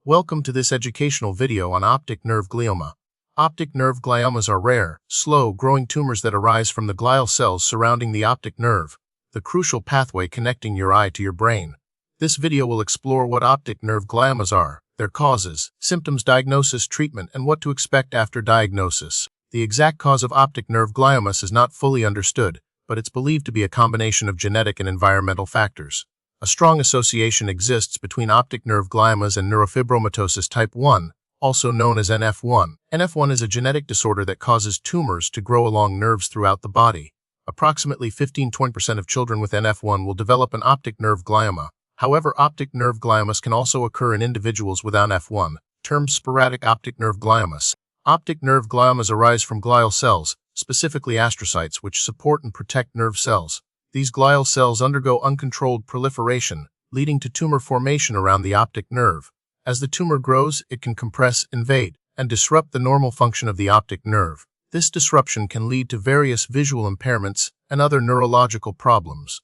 Welcome to this educational video on optic nerve glioma. Optic nerve gliomas are rare, slow-growing tumors that arise from the glial cells surrounding the optic nerve, the crucial pathway connecting your eye to your brain. This video will explore what optic nerve gliomas are, their causes, symptoms, diagnosis, treatment, and what to expect after diagnosis. The exact cause of optic nerve gliomas is not fully understood, but it's believed to be a combination of genetic and environmental factors. A strong association exists between optic nerve gliomas and neurofibromatosis type 1, also known as NF1. NF1 is a genetic disorder that causes tumors to grow along nerves throughout the body. Approximately 15–20% of children with NF1 will develop an optic nerve glioma. However, optic nerve gliomas can also occur in individuals with NF1, termed sporadic optic nerve gliomas. Optic nerve gliomas arise from glial cells, specifically astrocytes, which support and protect nerve cells. These glial cells undergo uncontrolled proliferation, leading to tumor formation around the optic nerve. As the tumor grows, it can compress, invade, and disrupt the normal function of the optic nerve. This disruption can lead to various visual impairments and other neurological problems.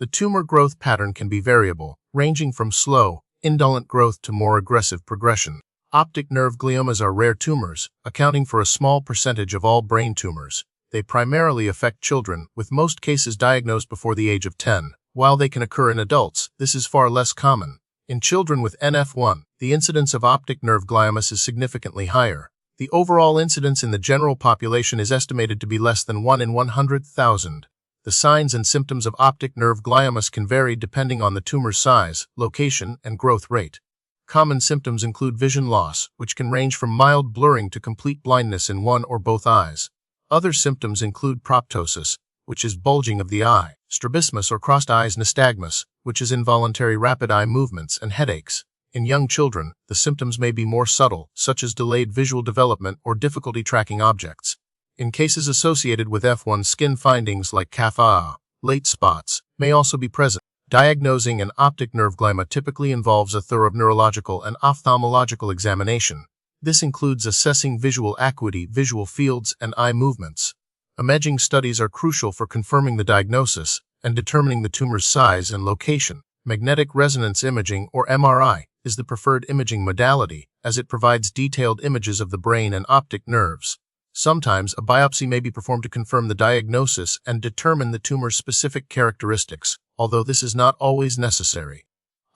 The tumor growth pattern can be variable, ranging from slow, indolent growth to more aggressive progression. Optic nerve gliomas are rare tumors, accounting for a small percentage of all brain tumors. They primarily affect children, with most cases diagnosed before the age of 10. While they can occur in adults, this is far less common. In children with NF1, the incidence of optic nerve gliomas is significantly higher. The overall incidence in the general population is estimated to be less than 1 in 100,000. The signs and symptoms of optic nerve gliomas can vary depending on the tumor's size, location, and growth rate. Common symptoms include vision loss, which can range from mild blurring to complete blindness in one or both eyes. Other symptoms include proptosis, which is bulging of the eye, strabismus or crossed eyes, nystagmus, which is involuntary rapid eye movements, and headaches. In young children, the symptoms may be more subtle, such as delayed visual development or difficulty tracking objects. In cases associated with F1, skin findings like kapha, late spots, may also be present. Diagnosing an optic nerve glioma typically involves a thorough neurological and ophthalmological examination. This includes assessing visual acuity, visual fields, and eye movements. Imaging studies are crucial for confirming the diagnosis and determining the tumor's size and location. Magnetic resonance imaging, or MRI, is the preferred imaging modality, as it provides detailed images of the brain and optic nerves. Sometimes, a biopsy may be performed to confirm the diagnosis and determine the tumor's specific characteristics, although this is not always necessary.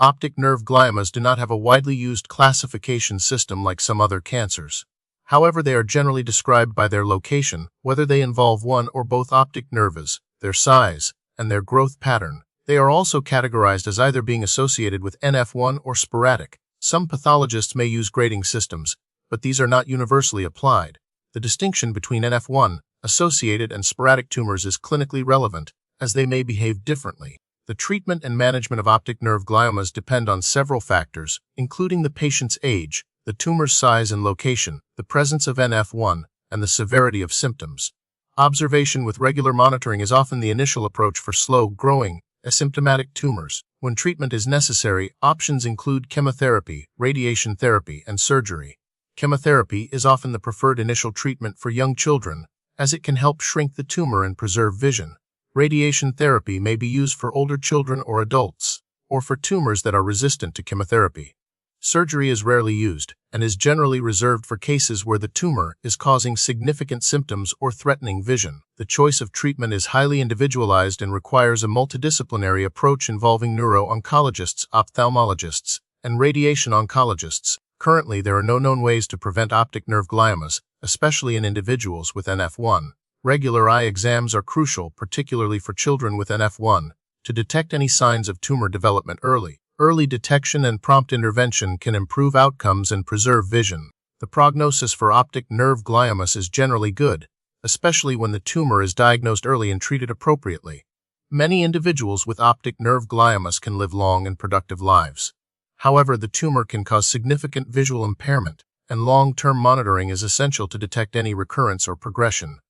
Optic nerve gliomas do not have a widely used classification system like some other cancers. However, they are generally described by their location, whether they involve one or both optic nerves, their size, and their growth pattern. They are also categorized as either being associated with NF1 or sporadic. Some pathologists may use grading systems, but these are not universally applied. The distinction between NF1, associated, and sporadic tumors is clinically relevant, as they may behave differently. The treatment and management of optic nerve gliomas depend on several factors, including the patient's age, the tumor's size and location, the presence of NF1, and the severity of symptoms. Observation with regular monitoring is often the initial approach for slow-growing, asymptomatic tumors. When treatment is necessary, options include chemotherapy, radiation therapy, and surgery. Chemotherapy is often the preferred initial treatment for young children, as it can help shrink the tumor and preserve vision. Radiation therapy may be used for older children or adults, or for tumors that are resistant to chemotherapy. Surgery is rarely used, and is generally reserved for cases where the tumor is causing significant symptoms or threatening vision. The choice of treatment is highly individualized and requires a multidisciplinary approach involving neuro-oncologists, ophthalmologists, and radiation oncologists. Currently, there are no known ways to prevent optic nerve gliomas, especially in individuals with NF1. Regular eye exams are crucial, particularly for children with NF1, to detect any signs of tumor development early. Early detection and prompt intervention can improve outcomes and preserve vision. The prognosis for optic nerve gliomas is generally good, especially when the tumor is diagnosed early and treated appropriately. Many individuals with optic nerve gliomas can live long and productive lives. However, the tumor can cause significant visual impairment, and long-term monitoring is essential to detect any recurrence or progression.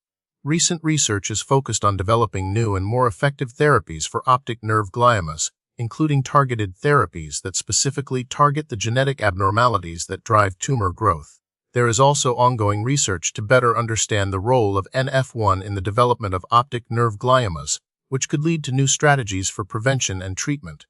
Recent research is focused on developing new and more effective therapies for optic nerve gliomas, including targeted therapies that specifically target the genetic abnormalities that drive tumor growth. There is also ongoing research to better understand the role of NF1 in the development of optic nerve gliomas, which could lead to new strategies for prevention and treatment.